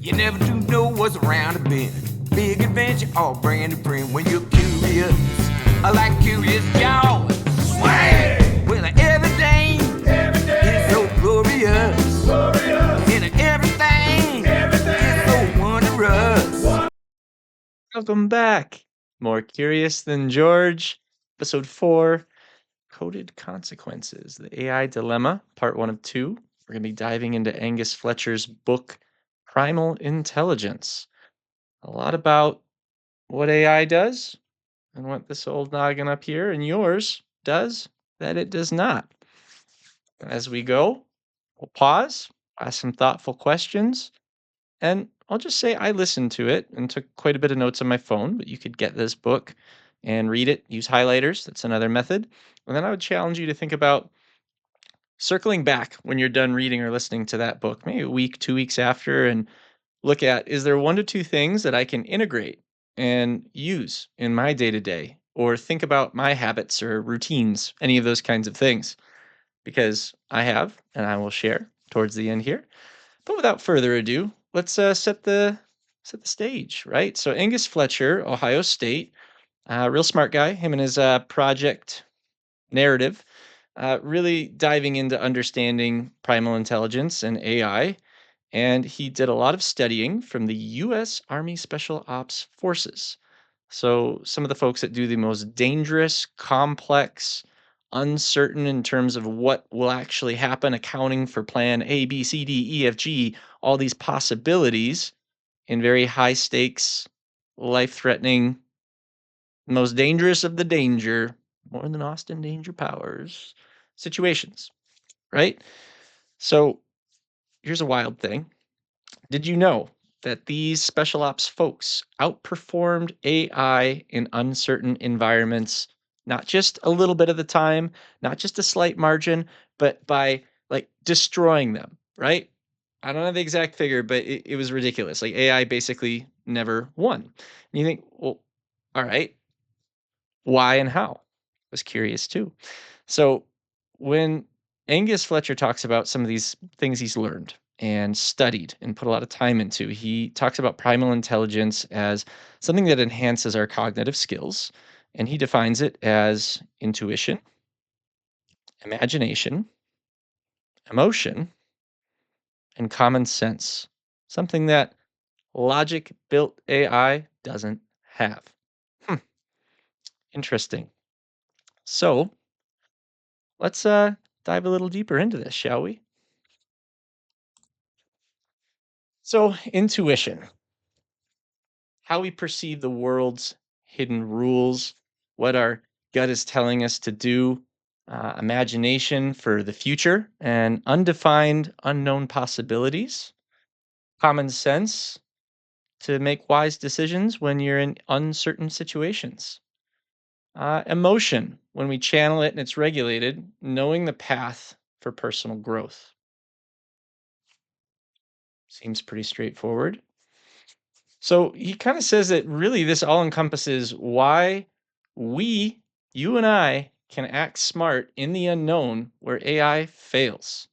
You never do know what's around the bend. Big adventure, all brand new friend when you're curious. I like curious George. Swag! Well, everything is so glorious. And everything is so wondrous. Welcome back. More Curious Than George, Episode 4 Coded Consequences, the AI Dilemma, Part 1 of 2. We're going to be diving into Angus Fletcher's book, Primal Intelligence. A lot about what AI does and what this old noggin up here and yours does that it does not. As we go, we'll pause, ask some thoughtful questions, and I'll just say I listened to it and took quite a bit of notes on my phone, but you could get this book and read it, use highlighters. That's another method. And then I would challenge you to think about circling back when you're done reading or listening to that book, maybe a week, 2 weeks after, and look at is there one to two things that I can integrate and use in my day to day, or think about my habits or routines, any of those kinds of things, because I have, and I will share towards the end here. But without further ado, let's set the stage, right? So Angus Fletcher, Ohio State, real smart guy. Him and his project narrative, really diving into understanding primal intelligence and AI. And he did a lot of studying from the U.S. Army Special Ops Forces. So some of the folks that do the most dangerous, complex, uncertain in terms of what will actually happen, accounting for plan A, B, C, D, E, F, G, all these possibilities in very high stakes, life threatening, most dangerous of the danger, more than Austin Danger Powers situations, right? So here's a wild thing. Did you know that these special ops folks outperformed AI in uncertain environments, not just a little bit of the time, not just a slight margin, but by like destroying them, right? I don't know the exact figure, but it was ridiculous. Like AI basically never won. And you think, well, all right, why and how? I was curious too. So when Angus Fletcher talks about some of these things he's learned and studied and put a lot of time into, he talks about primal intelligence as something that enhances our cognitive skills. And he defines it as intuition, imagination, emotion, and common sense. Something that logic built AI doesn't have. Hmm, interesting. So let's dive a little deeper into this, shall we? So, intuition, how we perceive the world's hidden rules, what our gut is telling us to do, imagination for the future, and undefined, unknown possibilities, common sense to make wise decisions when you're in uncertain situations, emotion, when we channel it and it's regulated, knowing the path for personal growth. Seems pretty straightforward. So he kind of says that really this all encompasses why we, you and I, can act smart in the unknown where AI fails.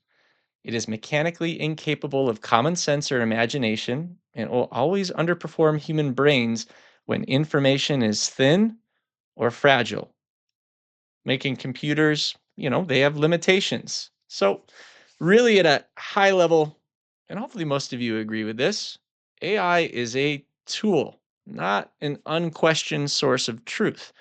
It is mechanically incapable of common sense or imagination and will always underperform human brains when information is thin or fragile, making computers, they have limitations. So, really, at a high level, and hopefully most of you agree with this, AI is a tool, not an unquestioned source of truth.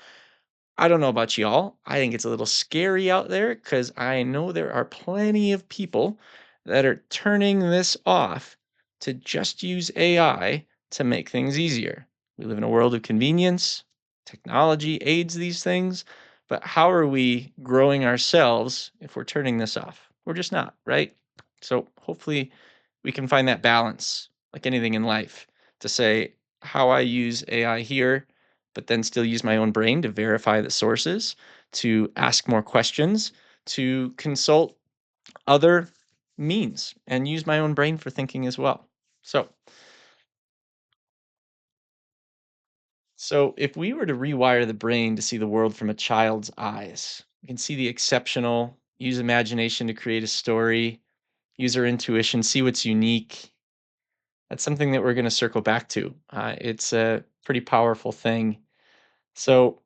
I don't know about y'all. I think it's a little scary out there because I know there are plenty of people that are turning this off to just use AI to make things easier. We live in a world of convenience. Technology aids these things, but how are we growing ourselves if we're turning this off? We're just not, right? So hopefully we can find that balance, like anything in life, to say how I use AI here, but then still use my own brain to verify the sources, to ask more questions, to consult other means, and use my own brain for thinking as well. So if we were to rewire the brain to see the world from a child's eyes, we can see the exceptional, use imagination to create a story, use our intuition, see what's unique, That's something that we're going to circle back to. It's a pretty powerful thing. So,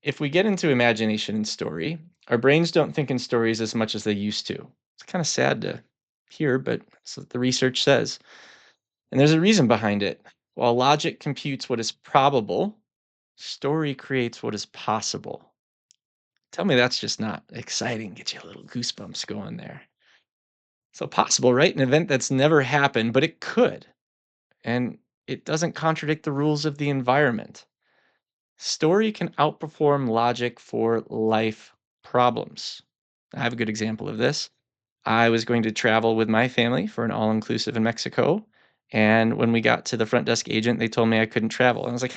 if we get into imagination and story, our brains don't think in stories as much as they used to. It's kind of sad to hear, but that's what the research says. And there's a reason behind it. While logic computes what is probable, story creates what is possible. Tell me that's just not exciting. Get you a little goosebumps going there. So, possible, right? An event that's never happened, but it could. And it doesn't contradict the rules of the environment. Story can outperform logic for life problems. I have a good example of this. I was going to travel with my family for an all inclusive in Mexico. And when we got to the front desk agent, they told me I couldn't travel. And I was like,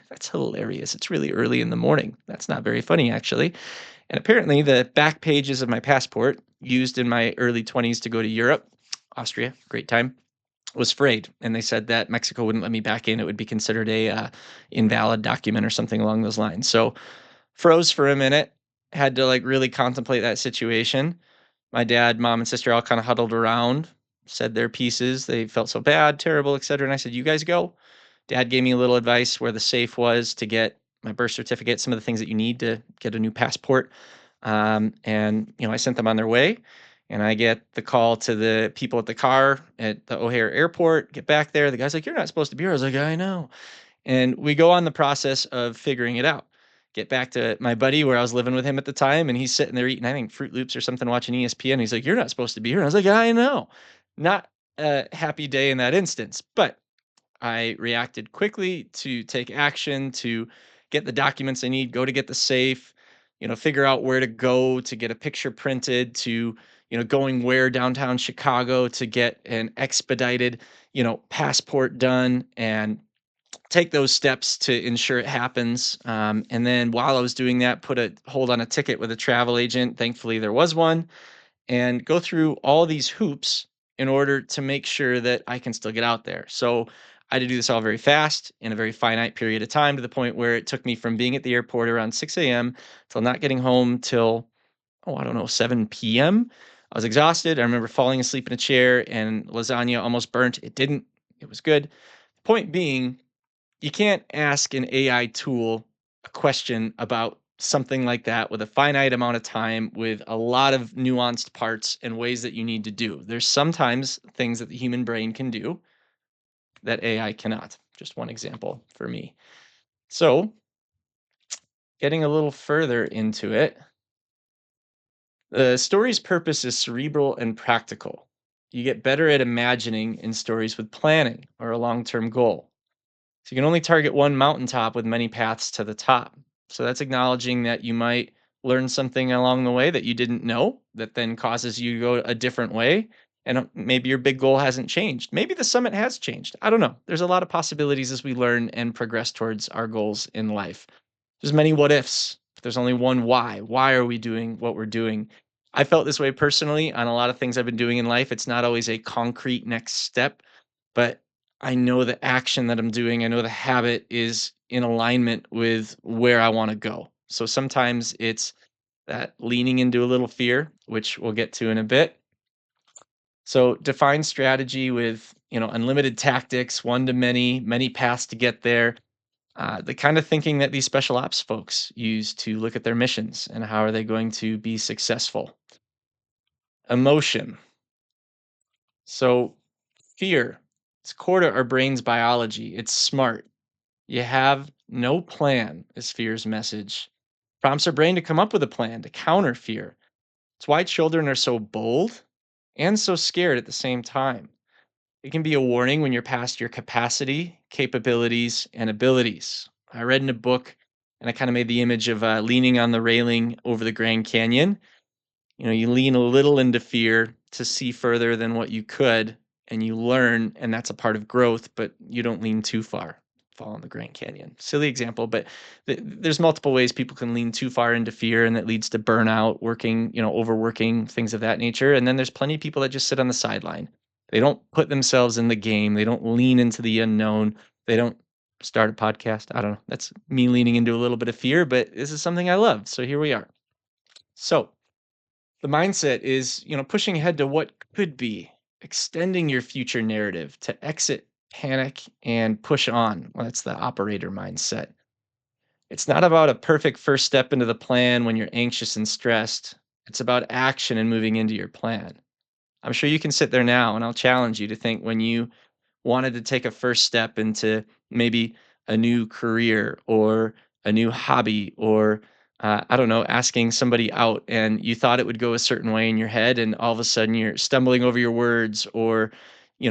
that's hilarious. It's really early in the morning. That's not very funny, actually. And apparently, the back pages of my passport, used in my early 20s to go to Europe, Austria, great time, was frayed, and they said that Mexico wouldn't let me back in. It would be considered a invalid document or something along those lines. So froze for a minute, had to like really contemplate that situation. My dad, mom, and sister all kind of huddled around, said their pieces. They felt so bad, terrible, etc. And I said, "You guys go." Dad gave me a little advice where the safe was to get my birth certificate, some of the things that you need to get a new passport. And I sent them on their way. And I get the call to the people at the car at the O'Hare Airport. Get back there. The guy's like, "You're not supposed to be here." I was like, "I know." And we go on the process of figuring it out. Get back to my buddy where I was living with him at the time, and he's sitting there eating, I think, Fruit Loops or something, watching ESPN. He's like, "You're not supposed to be here." And I was like, "I know." Not a happy day in that instance, but I reacted quickly to take action to get the documents I need, go to get the safe, figure out where to go to get a picture printed, to, going where downtown Chicago to get an expedited, passport done, and take those steps to ensure it happens. And then while I was doing that, put a hold on a ticket with a travel agent. Thankfully, there was one, and go through all these hoops in order to make sure that I can still get out there. So I had to do this all very fast in a very finite period of time, to the point where it took me from being at the airport around 6 a.m. till not getting home till, oh, I don't know, 7 p.m. I was exhausted. I remember falling asleep in a chair, and lasagna almost burnt. It didn't, it was good. Point being, you can't ask an AI tool a question about something like that with a finite amount of time, with a lot of nuanced parts and ways that you need to do. There's sometimes things that the human brain can do that AI cannot. Just one example for me. So, getting a little further into it, the story's purpose is cerebral and practical. You get better at imagining in stories with planning or a long term goal. So you can only target one mountaintop with many paths to the top. So that's acknowledging that you might learn something along the way that you didn't know, that then causes you to go a different way. And maybe your big goal hasn't changed. Maybe the summit has changed. I don't know. There's a lot of possibilities as we learn and progress towards our goals in life. There's many what ifs, but there's only one why. Why are we doing what we're doing? I felt this way personally on a lot of things I've been doing in life. It's not always a concrete next step, but I know the action that I'm doing, I know the habit is in alignment with where I want to go. So sometimes it's that leaning into a little fear, which we'll get to in a bit. So define strategy with, unlimited tactics, one to many, many paths to get there. The kind of thinking that these special ops folks use to look at their missions and how are they going to be successful. Emotion. So fear. It's core to our brain's biology. It's smart. You have no plan, is fear's message. Prompts our brain to come up with a plan to counter fear. It's why children are so bold and so scared at the same time. It can be a warning when you're past your capacity, capabilities, and abilities. I read in a book, and I kind of made the image of leaning on the railing over the Grand Canyon. You lean a little into fear to see further than what you could, and you learn, and that's a part of growth, but you don't lean too far. Fall in the Grand Canyon. Silly example, but there's multiple ways people can lean too far into fear, and that leads to burnout, working, overworking, things of that nature. And then there's plenty of people that just sit on the sideline. They don't put themselves in the game. They don't lean into the unknown. They don't start a podcast. I don't know. That's me leaning into a little bit of fear, but this is something I love. So here we are. So the mindset is, pushing ahead to what could be. extending your future narrative to exit panic and push on. Well, that's the operator mindset. It's not about a perfect first step into the plan when you're anxious and stressed. It's about action and moving into your plan. I'm sure you can sit there now, and I'll challenge you to think when you wanted to take a first step into maybe a new career or a new hobby or I don't know, asking somebody out and you thought it would go a certain way in your head and all of a sudden you're stumbling over your words or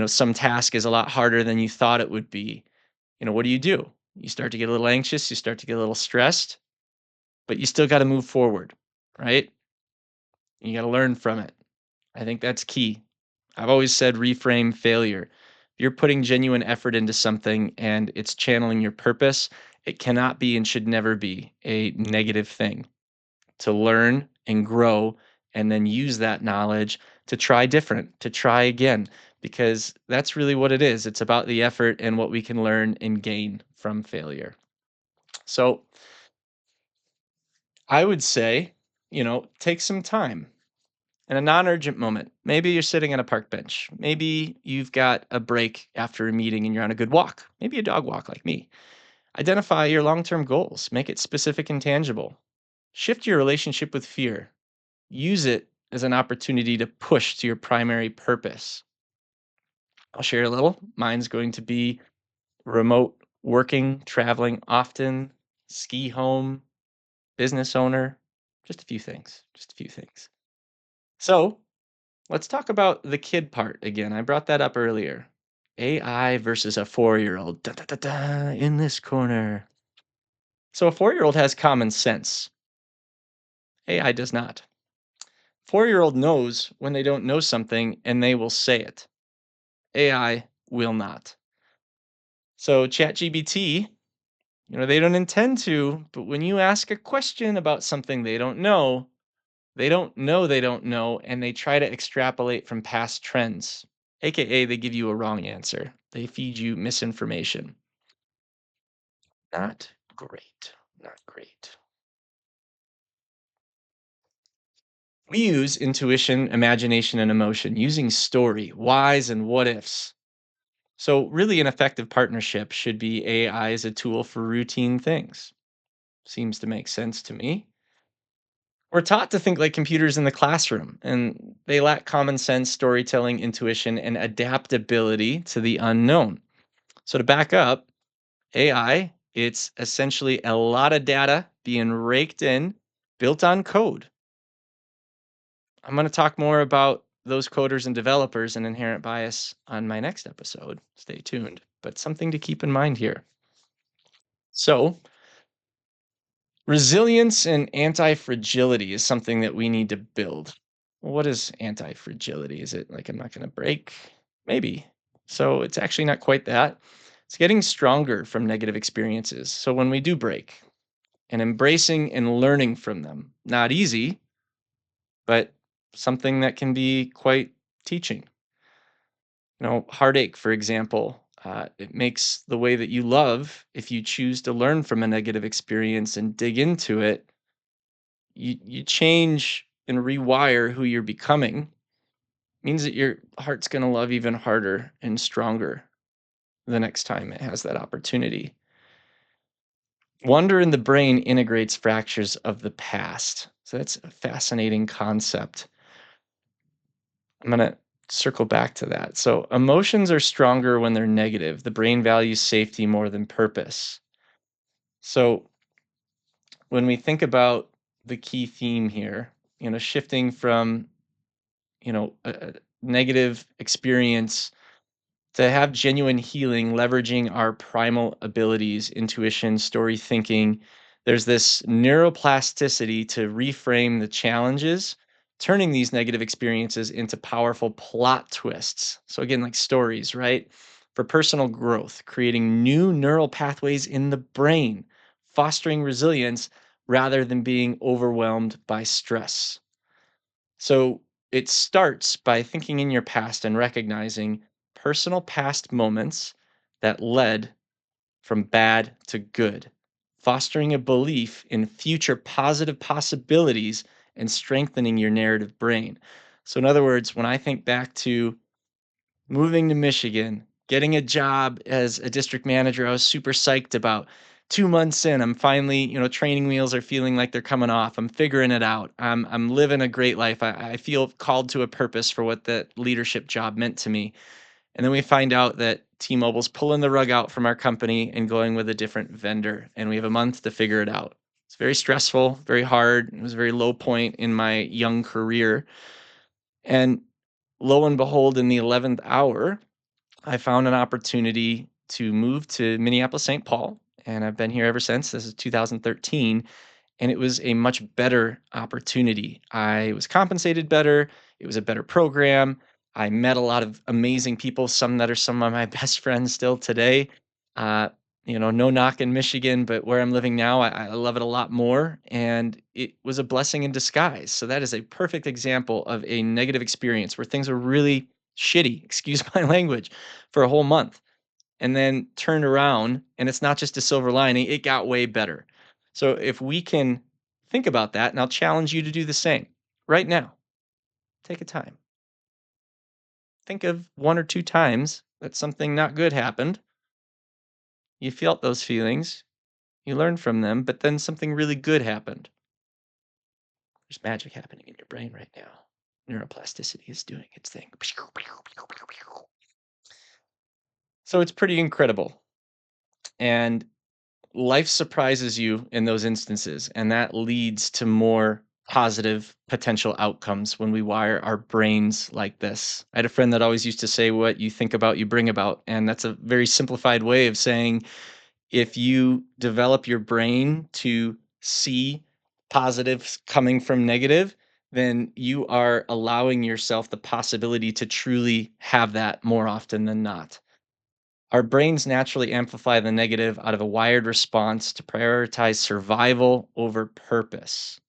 some task is a lot harder than you thought it would be. What do? You start to get a little anxious, you start to get a little stressed, but you still got to move forward, right? You got to learn from it. I think that's key. I've always said reframe failure. If you're putting genuine effort into something and it's channeling your purpose, it cannot be and should never be a negative thing. To learn and grow and then use that knowledge to try different, to try again, because that's really what it is. It's about the effort and what we can learn and gain from failure. So I would say, take some time in a non-urgent moment. Maybe you're sitting on a park bench. Maybe you've got a break after a meeting and you're on a good walk. Maybe a dog walk like me. Identify your long-term goals. Make it specific and tangible. Shift your relationship with fear. Use it as an opportunity to push to your primary purpose. I'll share a little. Mine's going to be remote working, traveling often, ski home, business owner, just a few things. Just a few things. So, let's talk about the kid part again. I brought that up earlier. AI versus a 4-year-old. Da, da, da, da, in this corner. So a 4-year-old has common sense. AI does not. 4-year-old knows when they don't know something and they will say it. AI will not. So ChatGPT, they don't intend to, but when you ask a question about something they don't know, and they try to extrapolate from past trends, aka they give you a wrong answer. They feed you misinformation. Not great. Not great. We use intuition, imagination, and emotion using story, whys, and what ifs. So, really, an effective partnership should be AI as a tool for routine things. Seems to make sense to me. We're taught to think like computers in the classroom, and they lack common sense, storytelling, intuition, and adaptability to the unknown. So, to back up, AI, it's essentially a lot of data being raked in, built on code. I'm going to talk more about those coders and developers and inherent bias on my next episode. Stay tuned. But something to keep in mind here. So, resilience and anti fragility is something that we need to build. What is anti fragility? Is it like I'm not going to break? Maybe. So, it's actually not quite that. It's getting stronger from negative experiences. So, when we do break, and embracing and learning from them. Not easy, but something that can be quite teaching. Heartache, for example, it makes the way that you love, if you choose to learn from a negative experience and dig into it, you change and rewire who you're becoming. Means that your heart's going to love even harder and stronger the next time it has that opportunity. Wonder in the brain integrates fractures of the past. So that's a fascinating concept. I'm going to circle back to that. So, emotions are stronger when they're negative. The brain values safety more than purpose. So, when we think about the key theme here, shifting from, a negative experience to have genuine healing, leveraging our primal abilities, intuition, story thinking, there's this neuroplasticity to reframe the challenges, turning these negative experiences into powerful plot twists. So, again, like stories, right? For personal growth, creating new neural pathways in the brain, fostering resilience rather than being overwhelmed by stress. So it starts by thinking in your past and recognizing personal past moments that led from bad to good, fostering a belief in future positive possibilities and strengthening your narrative brain. So, in other words, when I think back to moving to Michigan, getting a job as a district manager, I was super psyched about. 2 months in, I'm finally, training wheels are feeling like they're coming off. I'm figuring it out. I'm living a great life. I feel called to a purpose for what that leadership job meant to me. And then we find out that T-Mobile's pulling the rug out from our company and going with a different vendor. And we have a month to figure it out. It's very stressful, very hard. It was a very low point in my young career. And lo and behold, in the 11th hour, I found an opportunity to move to Minneapolis, St. Paul. And I've been here ever since. This is 2013, and it was a much better opportunity. I was compensated better. It was a better program. I met a lot of amazing people, some that are some of my best friends still today. Uh, no knock in Michigan, but where I'm living now, I love it a lot more. And it was a blessing in disguise. So that is a perfect example of a negative experience where things were really shitty, excuse my language, for a whole month and then turned around and it's not just a silver lining, it got way better. So if we can think about that, and I'll challenge you to do the same right now, take a time. Think of one or two times that something not good happened. You felt those feelings, you learned from them, but then something really good happened. There's magic happening in your brain right now. Neuroplasticity is doing its thing. So it's pretty incredible. And life surprises you in those instances, and that leads to more positive potential outcomes when we wire our brains like this. I had a friend that always used to say, "What you think about, you bring about." And that's a very simplified way of saying if you develop your brain to see positives coming from negative, then you are allowing yourself the possibility to truly have that more often than not. Our brains naturally amplify the negative out of a wired response to prioritize survival over purpose.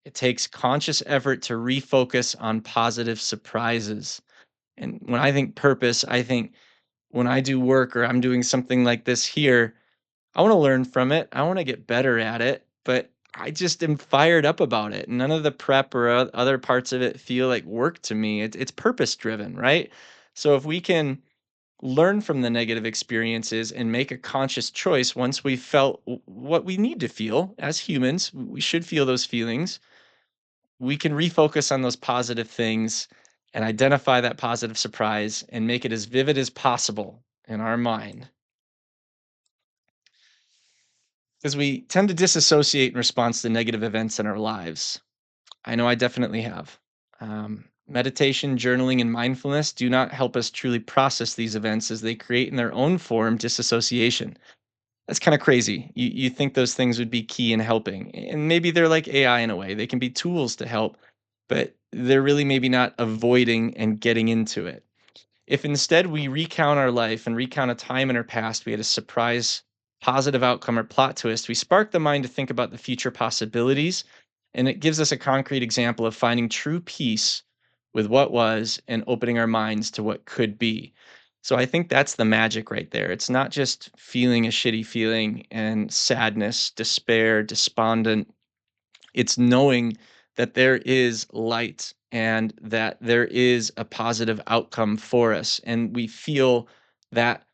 It takes conscious effort to refocus on positive surprises. And when I think purpose, I think when I do work or I'm doing something like this here, I want to learn from it. I want to get better at it, but I just am fired up about it. None of the prep or other parts of it feel like work to me. It's purpose driven, right? So if we can learn from the negative experiences and make a conscious choice once we felt what we need to feel as humans, we should feel those feelings. We can refocus on those positive things and identify that positive surprise and make it as vivid as possible in our mind. Because we tend to disassociate in response to negative events in our lives. I know I definitely have. Meditation, journaling, and mindfulness do not help us truly process these events as they create in their own form disassociation. That's kind of crazy. You think those things would be key in helping. And maybe they're like AI in a way. They can be tools to help, but they're really maybe not avoiding and getting into it. If instead we recount our life and recount a time in our past, we had a surprise positive outcome or plot twist, we spark the mind to think about the future possibilities. And it gives us a concrete example of finding true peace with what was and opening our minds to what could be. So I think that's the magic right there. It's not just feeling a shitty feeling and sadness, despair, despondent. It's knowing that there is light and that there is a positive outcome for us. And we feel that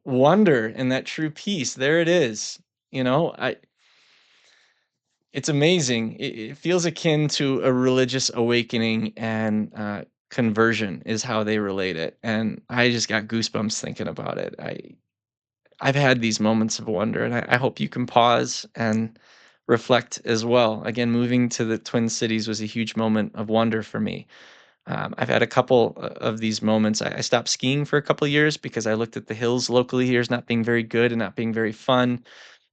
wonder and that true peace. There it is. It's amazing. It feels akin to a religious awakening and conversion is how they relate it. And I just got goosebumps thinking about it. I've had these moments of wonder, and I hope you can pause and reflect as well. Again, moving to the Twin Cities was a huge moment of wonder for me. I've had a couple of these moments. I stopped skiing for a couple of years because I looked at the hills locally here as not being very good and not being very fun.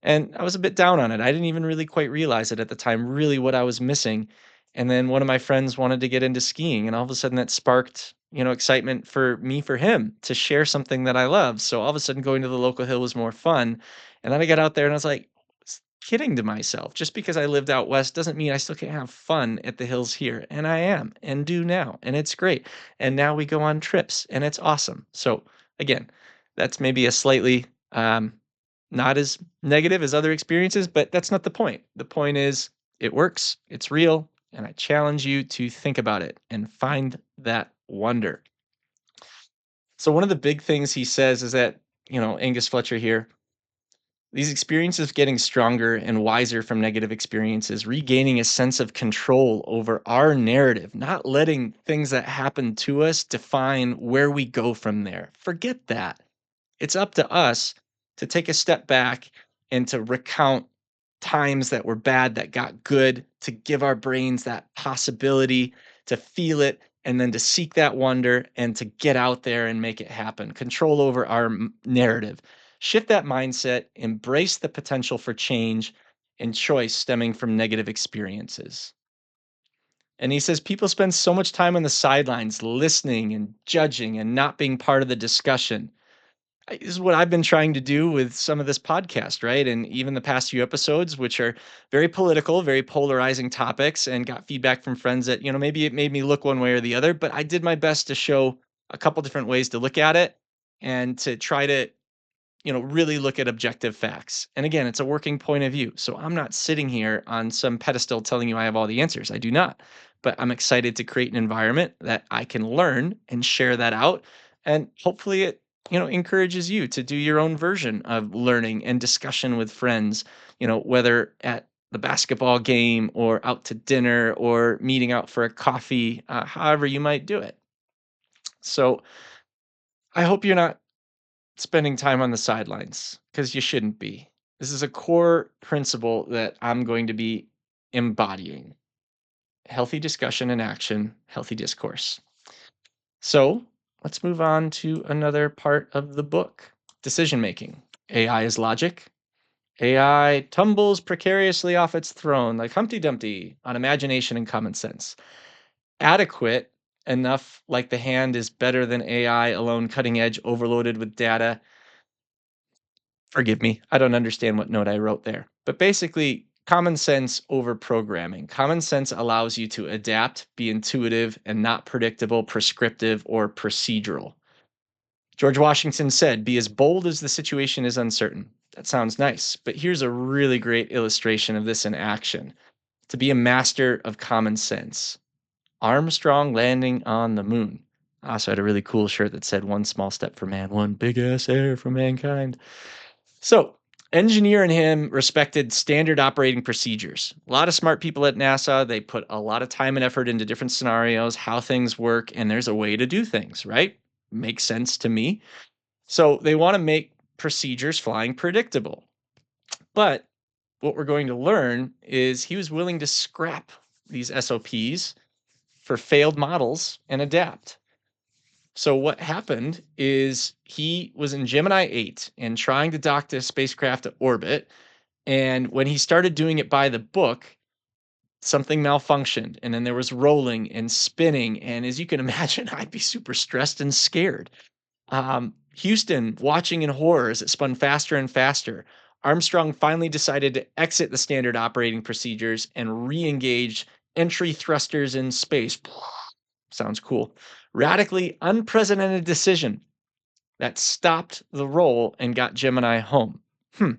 And I was a bit down on it. I didn't even really quite realize it at the time, really what I was missing. And then one of my friends wanted to get into skiing, and all of a sudden that sparked, excitement for me for him to share something that I love. So all of a sudden going to the local hill was more fun. And then I got out there and I was like, kidding to myself. Just because I lived out west doesn't mean I still can't have fun at the hills here. And I am and do now. And it's great. And now we go on trips and it's awesome. So again, that's maybe a slightly not as negative as other experiences, but that's not the point. The point is it works, it's real, and I challenge you to think about it and find that wonder. So one of the big things he says is that, Angus Fletcher here, these experiences getting stronger and wiser from negative experiences, regaining a sense of control over our narrative, not letting things that happen to us define where we go from there. Forget that. It's up to us to take a step back and to recount times that were bad that got good, to give our brains that possibility to feel it and then to seek that wonder and to get out there and make it happen. Control over our narrative. Shift that mindset, embrace the potential for change and choice stemming from negative experiences. And he says people spend so much time on the sidelines listening and judging and not being part of the discussion. This is what I've been trying to do with some of this podcast, right? And even the past few episodes, which are very political, very polarizing topics, and got feedback from friends that, maybe it made me look one way or the other, but I did my best to show a couple different ways to look at it and to try to really look at objective facts. And again, it's a working point of view. So I'm not sitting here on some pedestal telling you I have all the answers. I do not. But I'm excited to create an environment that I can learn and share that out. And hopefully it, encourages you to do your own version of learning and discussion with friends, whether at the basketball game or out to dinner or meeting out for a coffee, however you might do it. So I hope you're not spending time on the sidelines because you shouldn't be. This is a core principle that I'm going to be embodying healthy discussion and action, healthy discourse. So let's move on to another part of the book decision making. AI is logic. AI tumbles precariously off its throne like Humpty Dumpty on imagination and common sense. Adequate enough like the hand is better than AI alone, cutting edge, overloaded with data. Forgive me, I don't understand what note I wrote there. But basically, common sense over programming. Common sense allows you to adapt, be intuitive, and not predictable, prescriptive, or procedural. George Washington said, "Be as bold as the situation is uncertain." That sounds nice, but here's a really great illustration of this in action. To be a master of common sense. Armstrong landing on the moon. I also had a really cool shirt that said, "One small step for man, one big ass error for mankind." So, engineer and him respected standard operating procedures. A lot of smart people at NASA, they put a lot of time and effort into different scenarios, how things work, and there's a way to do things, right? Makes sense to me. So, they want to make procedures flying predictable. But what we're going to learn is he was willing to scrap these SOPs for failed models and adapt. So what happened is he was in Gemini 8 and trying to dock the spacecraft to orbit. And when he started doing it by the book, something malfunctioned. And then there was rolling and spinning. And as you can imagine, I'd be super stressed and scared. Houston watching in horror as it spun faster and faster. Armstrong finally decided to exit the standard operating procedures and re engage entry thrusters in space. Sounds cool. Radically unprecedented decision that stopped the roll and got Gemini home. Hmm.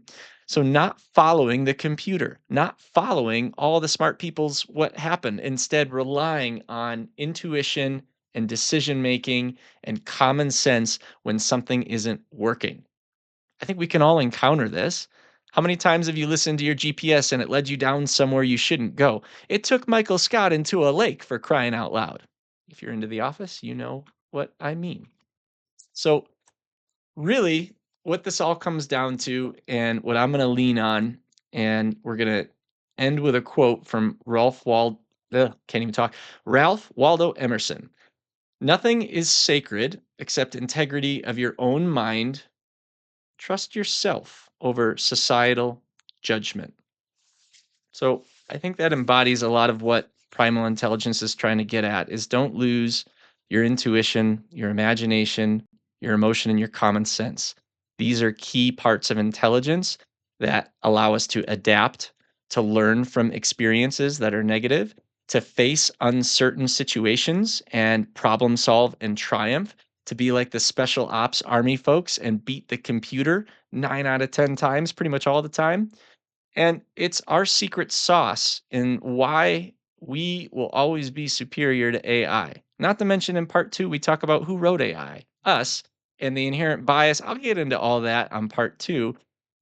So not following the computer, not following all the smart people's what happened, instead relying on intuition and decision making and common sense when something isn't working. I think we can all encounter this. How many times have you listened to your GPS and it led you down somewhere you shouldn't go? It took Michael Scott into a lake, for crying out loud. If you're into The Office, you know what I mean. So, really, what this all comes down to, and what I'm going to lean on, and we're going to end with a quote from can't even talk, Ralph Waldo Emerson. Nothing is sacred except integrity of your own mind. Trust yourself over societal judgment. So I think that embodies a lot of what primal intelligence is trying to get at is don't lose your intuition, your imagination, your emotion, and your common sense. These are key parts of intelligence that allow us to adapt, to learn from experiences that are negative, to face uncertain situations and problem solve and triumph, to be like the special ops army folks and beat the computer 9 out of 10 times, pretty much all the time. And it's our secret sauce in why we will always be superior to AI. Not to mention in part two, we talk about who wrote AI, us, and the inherent bias. I'll get into all that on part two.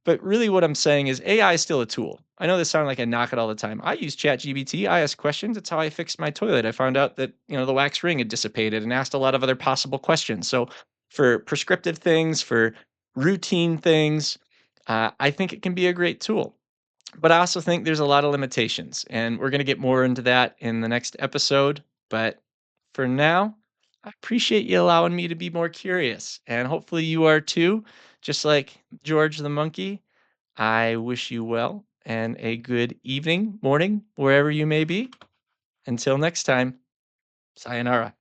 But really, what I'm saying is AI is still a tool. I know this sounds like I knock it all the time. I use ChatGPT. I ask questions. It's how I fixed my toilet. I found out that the wax ring had dissipated, and asked a lot of other possible questions. So for prescriptive things, for routine things, I think it can be a great tool. But I also think there's a lot of limitations, and we're going to get more into that in the next episode. But for now, I appreciate you allowing me to be more curious, and hopefully you are too. Just like George the monkey, I wish you well and a good evening, morning, wherever you may be. Until next time, sayonara.